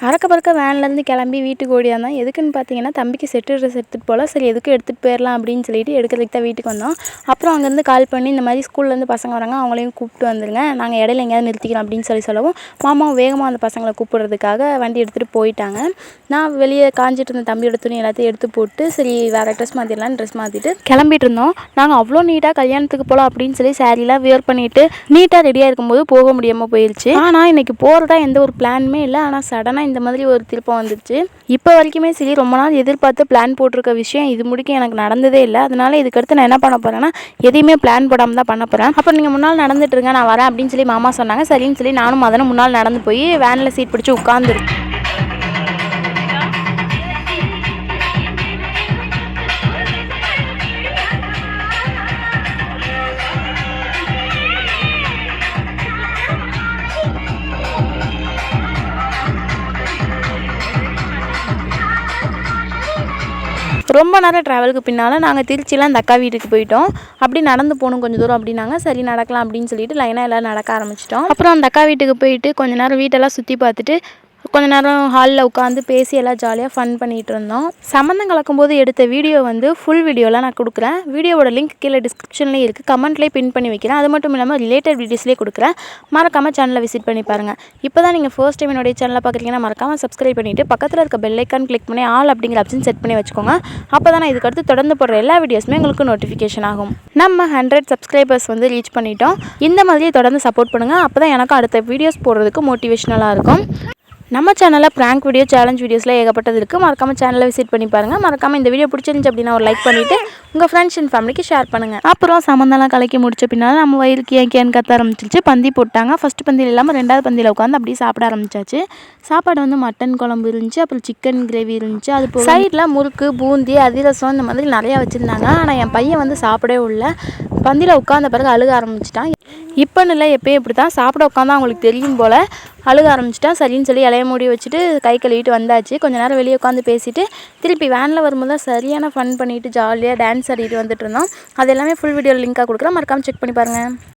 அறக்க பறக்க வேன்லேருந்து கிளம்பி வீட்டுக்கு ஓடியாந்தான். எதுக்குன்னு பார்த்தீங்கன்னா, தம்பிக்கு செட்டு ட்ரெஸ் எடுத்துகிட்டு போகலாம். சரி எதுக்கும் எடுத்துகிட்டு போயிடலாம் அப்படின்னு சொல்லிட்டு எடுக்கிறதுக்கு தான் வீட்டுக்கு வந்தோம். அப்புறம் அங்கேருந்து கால் பண்ணி இந்த மாதிரி ஸ்கூல்லேருந்து பசங்க வராங்க, அவங்களையும் கூப்பிட்டு வந்துருங்க, நாங்கள் இடையில எங்கேயாவது நிறுத்திக்கிறோம் அப்படின்னு சொல்லவும் மாமாவும் வேகமாக அந்த பசங்களை கூப்பிட்றதுக்காக வண்டி எடுத்துகிட்டு போயிட்டாங்க. நான் வெளியே காஞ்சிட்டு இருந்த தம்பியோட துணி எல்லாத்தையும் எடுத்து போட்டு சரி வேறு ட்ரெஸ் மாற்றிடலான்னு ட்ரெஸ் மாற்றிட்டு கிளம்பிட்டு இருந்தோம். நாங்கள் அவ்வளோ நீட்டாக கல்யாணத்துக்கு போகலாம் அப்படின்னு சொல்லி சாரீலாம் வியர் பண்ணிவிட்டு நீட்டாக ரெடியாக இருக்கும்போது போக முடியாமல் போயிடுச்சு. ஆனால் இன்றைக்கி போகிறதா எந்த ஒரு பிளானுமே இல்லை. ஆனால் சடனாக இந்த மாதிரி ஒரு திருப்பம் வந்துடுச்சு. இப்போ வரைக்குமே சரி ரொம்ப நாள் எதிர்பார்த்து பிளான் போட்டிருக்க விஷயம் இது முடிக்க எனக்கு நடந்ததே இல்லை. அதனால இதுக்கடுத்து நான் என்ன பண்ண போகிறேன்னா எதையுமே பிளான் போடாமல் தான் பண்ண போகிறேன். அப்புறம் நீங்கள் முன்னால் நடந்துட்டு இருங்க, நான் வரேன் அப்படின்னு சொல்லி மாமா சொன்னாங்க. சரின்னு சொல்லி நானும் அதனால் முன்னால் நடந்து போய் வேனில் சீட் பிடிச்சி உட்காந்துருக்கேன். ரொம்ப நேரம் ட்ராவலுக்கு பின்னால் நாங்கள் திருச்சியில் அந்த அக்கா வீட்டுக்கு போயிட்டோம். அப்படி நடந்து போகணும் கொஞ்சம் தூரம் அப்படின்னாங்க. சரி நடக்கலாம் அப்படின்னு சொல்லிட்டு லைனாக எல்லோரும் நடக்க ஆரம்பிச்சிட்டோம். அப்புறம் அந்த அக்கா வீட்டுக்கு போயிட்டு கொஞ்சம் நேரம் வீட்டெல்லாம் சுற்றி பார்த்துட்டு கொஞ்ச நேரம் ஹாலில் உட்காந்து பேசி எல்லாம் ஜாலியாக ஃபன் பண்ணிகிட்டு இருந்தோம். சம்மந்தம் கலக்கும்போது எடுத்த வீடியோ வந்து ஃபுல் வீடியோலாம் நான் கொடுக்குறேன். வீடியோவோட லிங்க் கீழே டிஸ்கிரிப்ஷன்லேயே இருக்குது, கமெண்ட்லேயே பின் பண்ணி வைக்கிறேன். அது மட்டும் இல்லாமல் ரிலேட்டட் வீடியோஸ்லேயே கொடுக்குறேன். மறக்காமல் சேனலை விசிட் பண்ணி பாருங்கள். இப்போ தான் நீங்கள் ஃபர்ஸ்ட் டைம் என்னுடைய சேனலை பார்க்குறீங்கன்னா மறக்காமல் சப்ஸ்கிரைப் பண்ணிவிட்டு பக்கத்தில் இருக்க பெல் ஐக்கான் கிளிக் பண்ணி ஆல் அப்படிங்கிற ஆப்ஷன் செட் பண்ணி வச்சுக்கோங்க. அப்போ தான் நான் இதுக்கடுத்து தொடர்ந்து போடுற எல்லா வீடியோஸுமே உங்களுக்கு நோட்டிஃபிகேஷன் ஆகும். நம்ம 100 சப்ஸ்கிரைபர்ஸ் வந்து ரீச் பண்ணிட்டோம். இந்த மாதிரியே தொடர்ந்து சப்போர்ட் பண்ணுங்கள். அப்போ தான் எனக்கும் அடுத்த வீடியோஸ் போடுறதுக்கு மோட்டிவேஷனலாக இருக்கும். நம்ம சேனலில் ப்ராங்க் வீடியோ, சேலஞ்ச் வீடியோஸில் ஏகப்பட்டது இருக்குது. மறக்காமல் சேனலை விசிட் பண்ணி பாருங்கள். மறக்காமல் இந்த வீடியோ பிடிச்சிருந்துச்சு அப்படின்னா ஒரு லைக் பண்ணிவிட்டு உங்கள் ஃப்ரெண்ட்ஸ் அண்ட் ஃபேமிலிக்கு ஷேர் பண்ணுங்கள். அப்புறம் சம்மந்தம்லாம் கலக்கி முடிச்ச பின்னால் நம்ம வயிறுக்கு ஏன் கத்த ஆரம்பிச்சிருச்சு. பந்தி போட்டாங்க. ஃபஸ்ட்டு பந்தியில் இல்லாமல் 2வது பந்தியில் உட்காந்து அப்படியே சாப்பிட ஆரம்பிச்சாச்சு. சாப்பாடு வந்து மட்டன் குழம்பு இருந்துச்சு, அப்புறம் சிக்கன் கிரேவி இருந்துச்சு. அது போக சைடில் முறுக்கு, பூந்தி, அதிரசம் இந்த மாதிரி நிறையா வச்சுருந்தாங்க. ஆனால் என் பையன் வந்து சாப்பிடவே இல்லை. பந்தியில் உட்காந்த பிறகு அழுக ஆரம்பிச்சிட்டான். இப்போன்னு இல்லை, எப்போயும் இப்படி தான் சாப்பிட உட்காந்தா அவங்களுக்கு தெரியும் போல் அழுக ஆரம்பிச்சிட்டான். சரின்னு சொல்லி இலைய மூடி வச்சுட்டு கை கழுவிட்டு வந்தாச்சு. கொஞ்சம் நேரம் வெளியே உட்காந்து பேசிவிட்டு திருப்பி வேனில் வரும்போது தான் சரியான ஃபன் பண்ணிவிட்டு ஜாலியாக டான்ஸ் ஆடிட்டு வந்துட்டு இருந்தோம். அது எல்லாமே ஃபுல் வீடியோ லிங்காக கொடுக்குறேன், மறக்காமல் செக் பண்ணி பாருங்கள்.